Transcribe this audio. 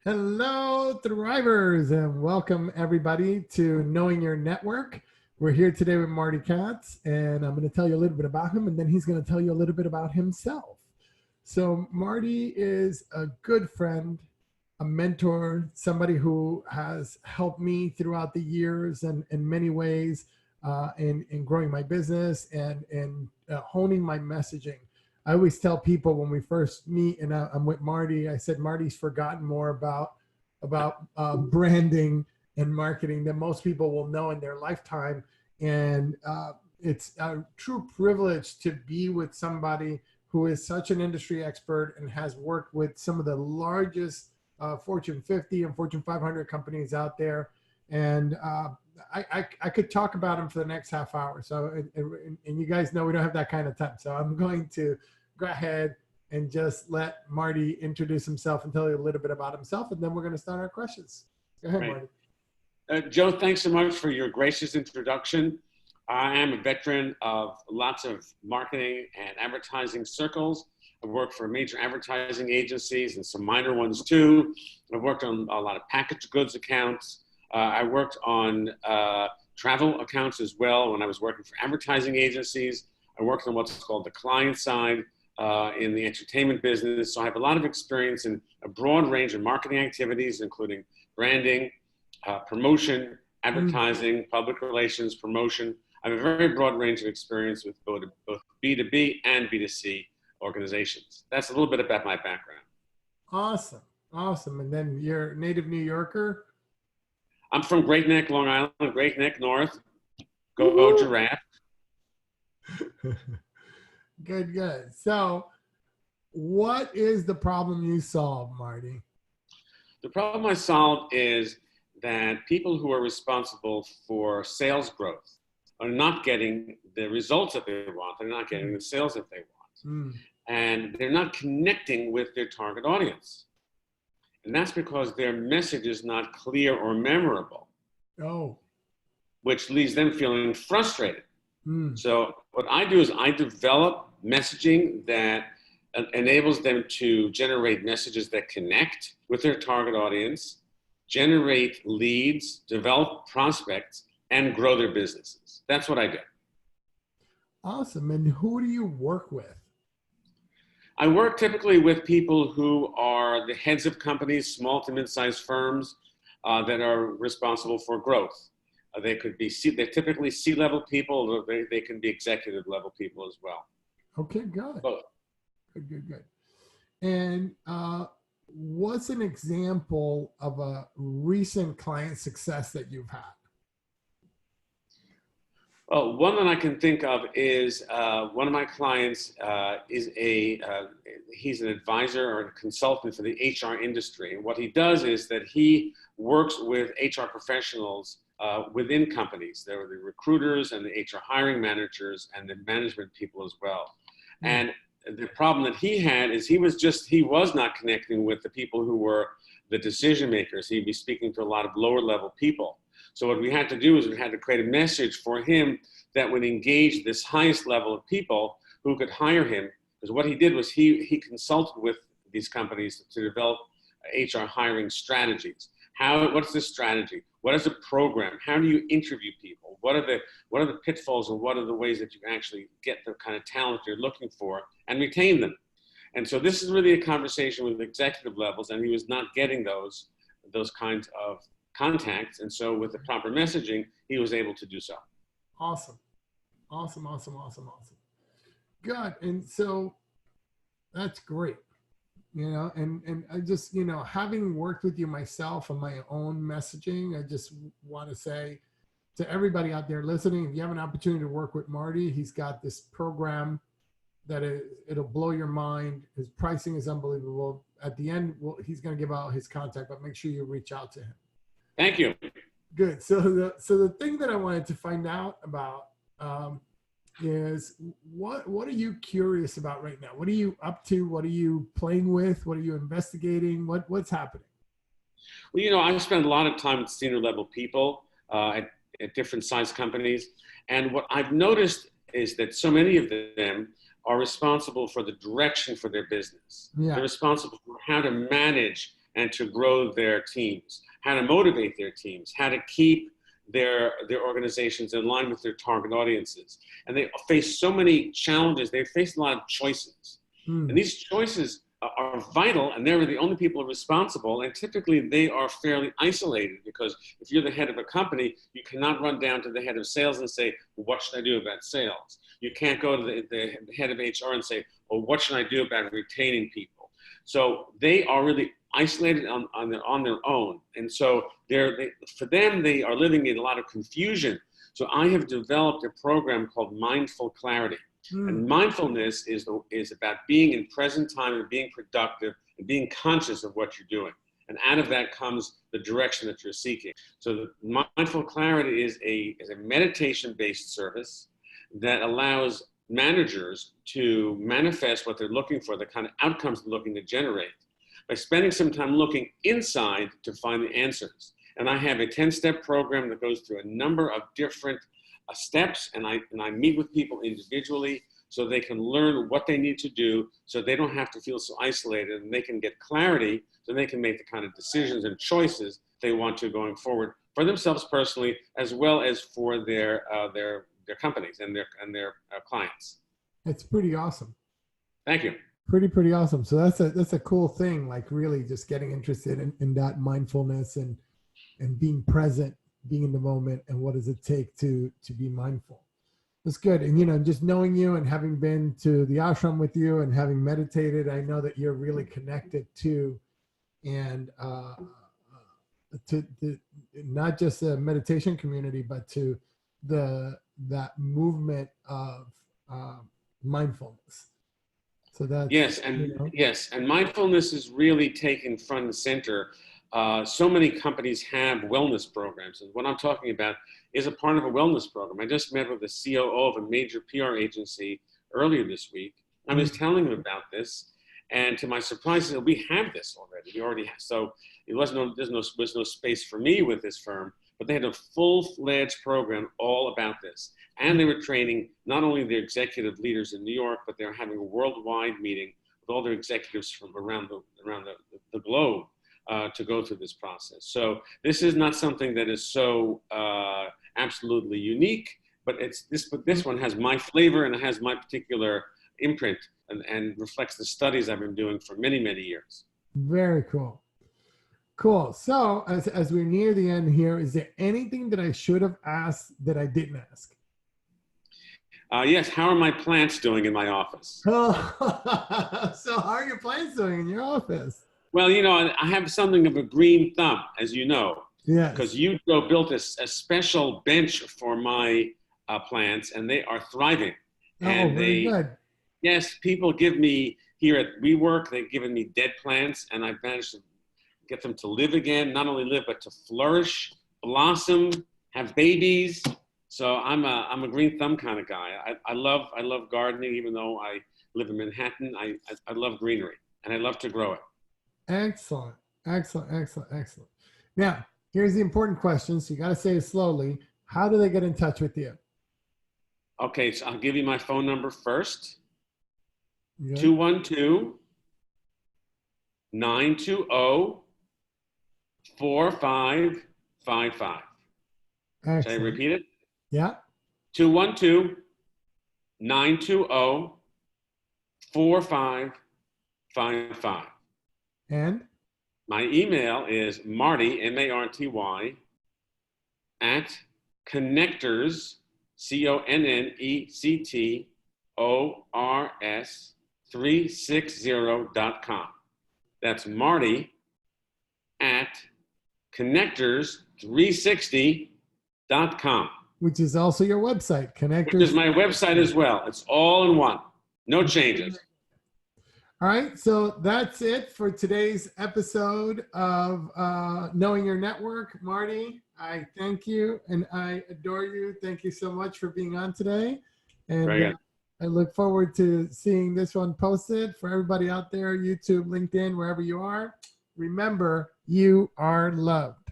Hello, Thrivers, and welcome everybody to Knowing Your Network. We're here today with Marty Katz, and I'm going to tell you a little bit about him, and then he's going to tell you a little bit about himself. So, Marty is a good friend, a mentor, somebody who has helped me throughout the years and in many ways in growing my business and honing my messaging. I always tell people when we first meet and I'm with Marty, I said, Marty's forgotten more about branding and marketing than most people will know in their lifetime. And it's a true privilege to be with somebody who is such an industry expert and has worked with some of the largest Fortune 50 and Fortune 500 companies out there. And I could talk about him for the next half hour. So, and you guys know we don't have that kind of time. So I'm going to go ahead and just let Marty introduce himself and tell you a little bit about himself. And then we're going to start our questions. Go ahead, Great. Marty. Joe, thanks so much for your gracious introduction. I am a veteran of lots of marketing and advertising circles. I've worked for major advertising agencies and some minor ones too. I've worked on a lot of packaged goods accounts. I worked on travel accounts as well when I was working for advertising agencies. I worked on what's called the client side in the entertainment business. So I have a lot of experience in a broad range of marketing activities, including branding, promotion, advertising, public relations, promotion. I have a very broad range of experience with both B2B and B2C organizations. That's a little bit about my background. Awesome. Awesome. And then you're a native New Yorker? I'm from Great Neck, Long Island, Great Neck North. Go Giraffe. Good, good. So what is the problem you solve, Marty? The problem I solved is that people who are responsible for sales growth are not getting the results that they want. They're not getting the sales that they want. And they're not connecting with their target audience. And that's because their message is not clear or memorable. Oh. Which leaves them feeling frustrated. So what I do is I develop messaging that enables them to generate messages that connect with their target audience, generate leads, develop prospects, and grow their businesses. That's what I do. Awesome. And who do you work with? I work typically with people who are the heads of companies, small to mid-sized firms that are responsible for growth. They could be, they're typically C-level people, or they can be executive level people as well. Okay, good. Both. Good, good, good. And what's an example of a recent client success that you've had? Well, one that I can think of is one of my clients is he's an advisor or a consultant for the HR industry. And what he does is that he works with HR professionals within companies. There are the recruiters and the HR hiring managers and the management people as well. And the problem that he had is he was not connecting with the people who were the decision makers. He'd be speaking to a lot of lower level people. So what we had to do is we had to create a message for him that would engage this highest level of people who could hire him. Because what he did was he consulted with these companies to develop HR hiring strategies. What's the strategy? What is the program? How do you interview people? What are the pitfalls, and what are the ways that you actually get the kind of talent you're looking for and retain them? And so this is really a conversation with executive levels, and he was not getting those kinds of contacts. And so with the proper messaging, he was able to do so. Awesome. Awesome, awesome, awesome, awesome. Good. And so that's great. You know, and I just, you know, having worked with you myself on my own messaging, I just want to say to everybody out there listening, if you have an opportunity to work with Marty, he's got this program that it'll blow your mind. His pricing is unbelievable. At the end, he's going to give out his contact, but make sure you reach out to him. Thank you. Good. So the thing that I wanted to find out about is what are you curious about right now? What are you up to? What are you playing with? What are you investigating? What's happening? Well, you know, I've spent a lot of time with senior level people at different size companies. And what I've noticed is that so many of them are responsible for the direction for their business. Yeah. They're responsible for how to manage and to grow their teams, how to motivate their teams, how to keep their organizations in line with their target audiences. And they face so many challenges. They face a lot of choices. And these choices are vital, and they're the only people responsible. And typically they are fairly isolated, because if you're the head of a company, you cannot run down to the head of sales and say, well, what should I do about sales? You can't go to the head of HR and say, well, what should I do about retaining people? So they are really isolated on their own. And so for them, they are living in a lot of confusion. So I have developed a program called Mindful Clarity. And mindfulness is about being in present time and being productive and being conscious of what you're doing. And out of that comes the direction that you're seeking. So the Mindful Clarity is a meditation-based service that allows managers to manifest what they're looking for, the kind of outcomes they're looking to generate, by spending some time looking inside to find the answers. And I have a 10-step program that goes through a number of different steps, and I meet with people individually so they can learn what they need to do, so they don't have to feel so isolated, and they can get clarity so they can make the kind of decisions and choices they want to going forward for themselves personally, as well as for their companies and their clients. It's pretty awesome. Thank you. Pretty awesome. So that's a cool thing, like really just getting interested in that mindfulness and being present, being in the moment, and what does it take to be mindful. That's good. And just knowing you and having been to the ashram with you and having meditated, I know that you're really connected to and to not just the meditation community, but to that movement of mindfulness. So that's yes, and mindfulness is really taken front and center. So many companies have wellness programs, and what I'm talking about is a part of a wellness program. I just met with the COO of a major PR agency earlier this week. I was telling him about this, and to my surprise, he said, we have this already. We already have. So there was no space for me with this firm, but they had a full-fledged program all about this. And they were training not only their executive leaders in New York, but they were having a worldwide meeting with all their executives from around the globe to go through this process. So this is not something that is so absolutely unique, but this one has my flavor and it has my particular imprint and reflects the studies I've been doing for many, many years. Very cool. Cool. So as we're near the end here, is there anything that I should have asked that I didn't ask? Yes. How are my plants doing in my office? So how are your plants doing in your office? Well, I have something of a green thumb, as you know. Yeah. Because you built a special bench for my plants, and they are thriving. And very good. Yes, people give me, here at WeWork, they've given me dead plants, and I've managed to get them to live again, not only live, but to flourish, blossom, have babies. So I'm a green thumb kind of guy. I love gardening, even though I live in Manhattan. I love greenery, and I love to grow it. Excellent. Now, here's the important question. So you got to say it slowly. How do they get in touch with you? Okay, so I'll give you my phone number first. Yeah. 212-920-4555. Should I repeat it? Yeah. 212-920-4555. And? My email is Marty, M-A-R-T-Y, at connectors, CONNECTORS 360.com. That's Marty at connectors360.com. Which is also your website, Connectors. Which is my website as well. It's all in one. No changes. All right, so that's it for today's episode of Knowing Your Network. Marty, I thank you and I adore you. Thank you so much for being on today. And I look forward to seeing this one posted. For everybody out there, YouTube, LinkedIn, wherever you are, remember, you are loved.